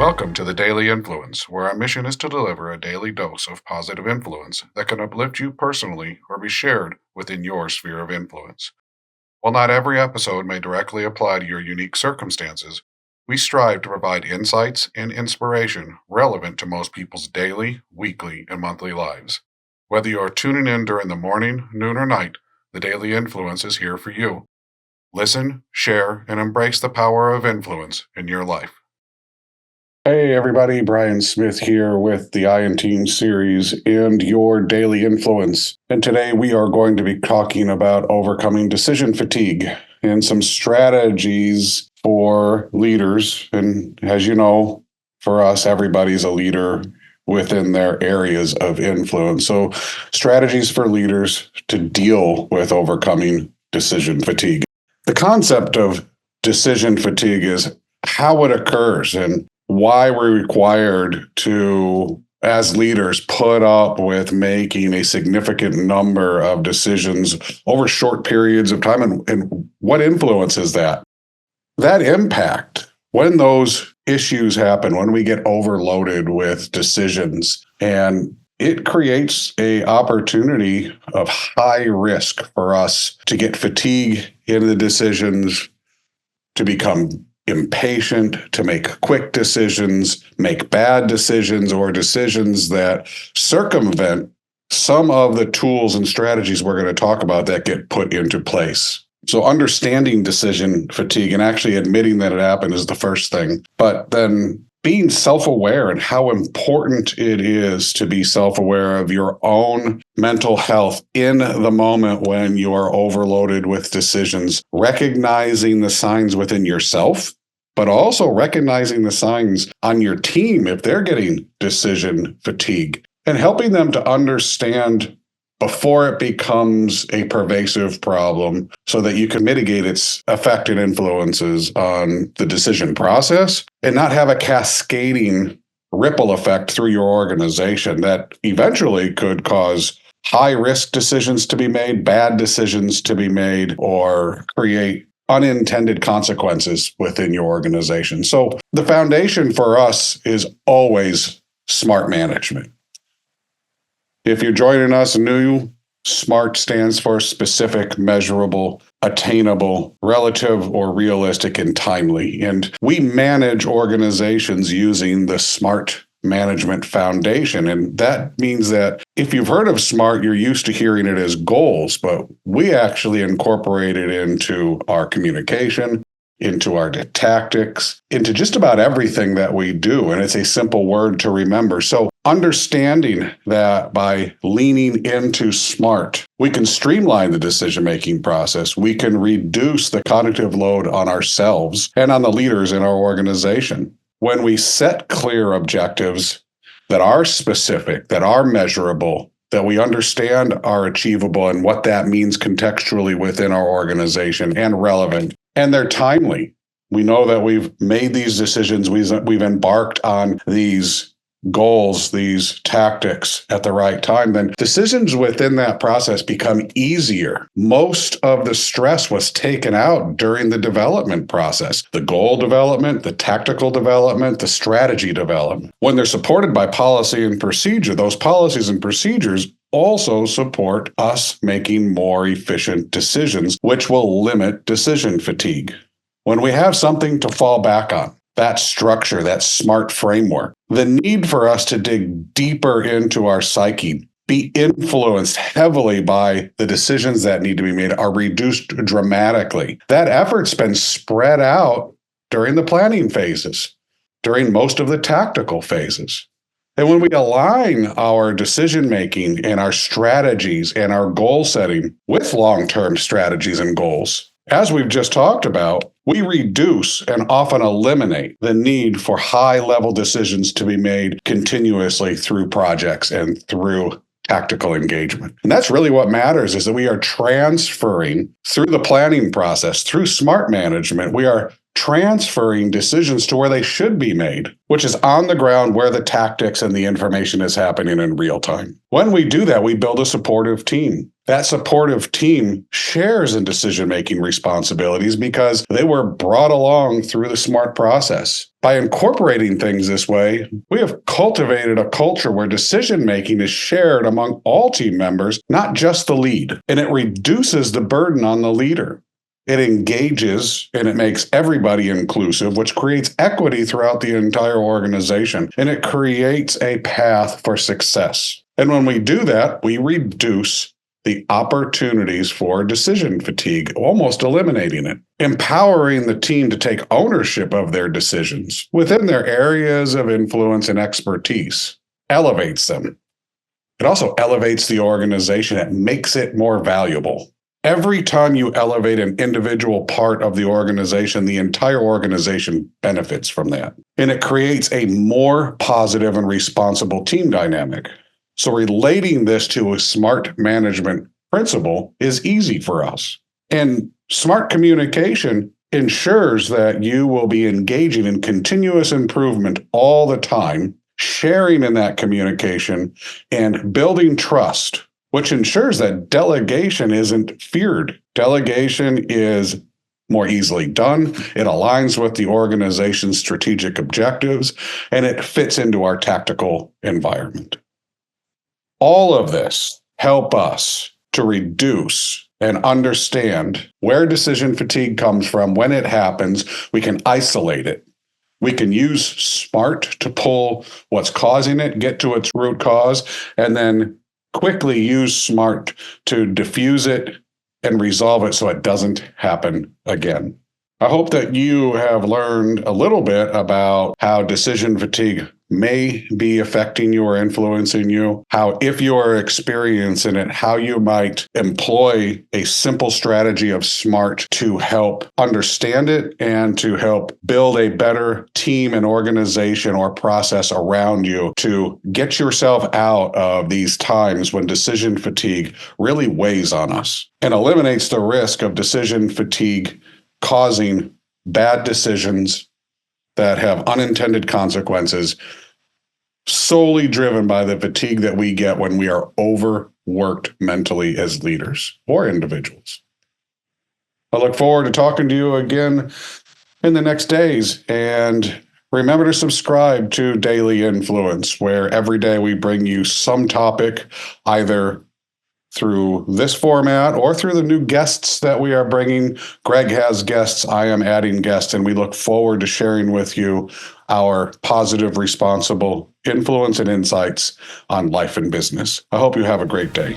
Welcome to the Daily Influence, where our mission is to deliver a daily dose of positive influence that can uplift you personally or be shared within your sphere of influence. While not every episode may directly apply to your unique circumstances, we strive to provide insights and inspiration relevant to most people's daily, weekly, and monthly lives. Whether you are tuning in during the morning, noon, or night, the Daily Influence is here for you. Listen, share, and embrace the power of influence in your life. Hey everybody, Brian Smith here with the I and Team series and your Daily Influence. And today we are going to be talking about overcoming decision fatigue and some strategies for leaders. And as you know, for us, everybody's a leader within their areas of influence. So strategies for leaders to deal with overcoming decision fatigue. The concept of decision fatigue is how it occurs and why we're required to, as leaders, put up with making a significant number of decisions over short periods of time, and what influences that. That impact, when those issues happen, when we get overloaded with decisions, and it creates an opportunity of high risk for us to get fatigue in the decisions, to become impatient, to make quick decisions, make bad decisions, or decisions that circumvent some of the tools and strategies we're going to talk about that get put into place. So understanding decision fatigue and actually admitting that it happened is the first thing. But then being self-aware and how important it is to be self-aware of your own mental health in the moment when you are overloaded with decisions, recognizing the signs within yourself, but also recognizing the signs on your team if they're getting decision fatigue, and helping them to understand before it becomes a pervasive problem so that you can mitigate its effect and influences on the decision process and not have a cascading ripple effect through your organization that eventually could cause high-risk decisions to be made, bad decisions to be made, or create unintended consequences within your organization. So the foundation for us is always smart management. If you're joining us new, SMART stands for specific, measurable, attainable, relative, or realistic, and timely. And we manage organizations using the SMART management foundation. And that means that if you've heard of SMART, you're used to hearing it as goals, but we actually incorporate it into our communication, into our tactics, into just about everything that we do. And it's a simple word to remember. So understanding that by leaning into SMART, we can streamline the decision-making process. We can reduce the cognitive load on ourselves and on the leaders in our organization. When we set clear objectives that are specific, that are measurable, that we understand are achievable and what that means contextually within our organization and relevant, and they're timely. We know that we've made these decisions, we've embarked on these goals, these tactics at the right time, then decisions within that process become easier. Most of the stress was taken out during the development process, the goal development, the tactical development, the strategy development. When they're supported by policy and procedure, those policies and procedures also support us making more efficient decisions, which will limit decision fatigue. When we have something to fall back on, that structure, that SMART framework, the need for us to dig deeper into our psyche, be influenced heavily by the decisions that need to be made are reduced dramatically. That effort's been spread out during the planning phases, during most of the tactical phases. And when we align our decision-making and our strategies and our goal setting with long-term strategies and goals, as we've just talked about, we reduce and often eliminate the need for high-level decisions to be made continuously through projects and through tactical engagement. And that's really what matters, is that we are transferring through the planning process, through SMART management, we are transferring decisions to where they should be made, which is on the ground where the tactics and the information is happening in real time. When we do that, we build a supportive team. That supportive team shares in decision-making responsibilities because they were brought along through the SMART process. By incorporating things this way, we have cultivated a culture where decision-making is shared among all team members, not just the lead, and it reduces the burden on the leader. It engages and it makes everybody inclusive, which creates equity throughout the entire organization, and it creates a path for success. And when we do that, we reduce the opportunities for decision fatigue, almost eliminating it. Empowering the team to take ownership of their decisions within their areas of influence and expertise elevates them. It also elevates the organization. It makes it more valuable. Every time you elevate an individual part of the organization, the entire organization benefits from that. And it creates a more positive and responsible team dynamic. So relating this to a SMART management principle is easy for us. And SMART communication ensures that you will be engaging in continuous improvement all the time, sharing in that communication, and building trust, which ensures that delegation isn't feared. Delegation is more easily done. It aligns with the organization's strategic objectives, and it fits into our tactical environment. All of this help us to reduce and understand where decision fatigue comes from, when it happens. We can isolate it. We can use SMART to pull what's causing it, get to its root cause, and then quickly use SMART to diffuse it and resolve it so it doesn't happen again. I hope that you have learned a little bit about how decision fatigue may be affecting you or influencing you, how if you are experiencing it, how you might employ a simple strategy of SMART to help understand it and to help build a better team and organization or process around you to get yourself out of these times when decision fatigue really weighs on us and eliminates the risk of decision fatigue causing bad decisions that have unintended consequences solely driven by the fatigue that we get when we are overworked mentally as leaders or individuals. I look forward to talking to you again in the next days. And remember to subscribe to Daily Influence, where every day we bring you some topic, either through this format or through the new guests that we are bringing. Greg has guests, I am adding guests, and we look forward to sharing with you our positive, responsible influence and insights on life and business. I hope you have a great day.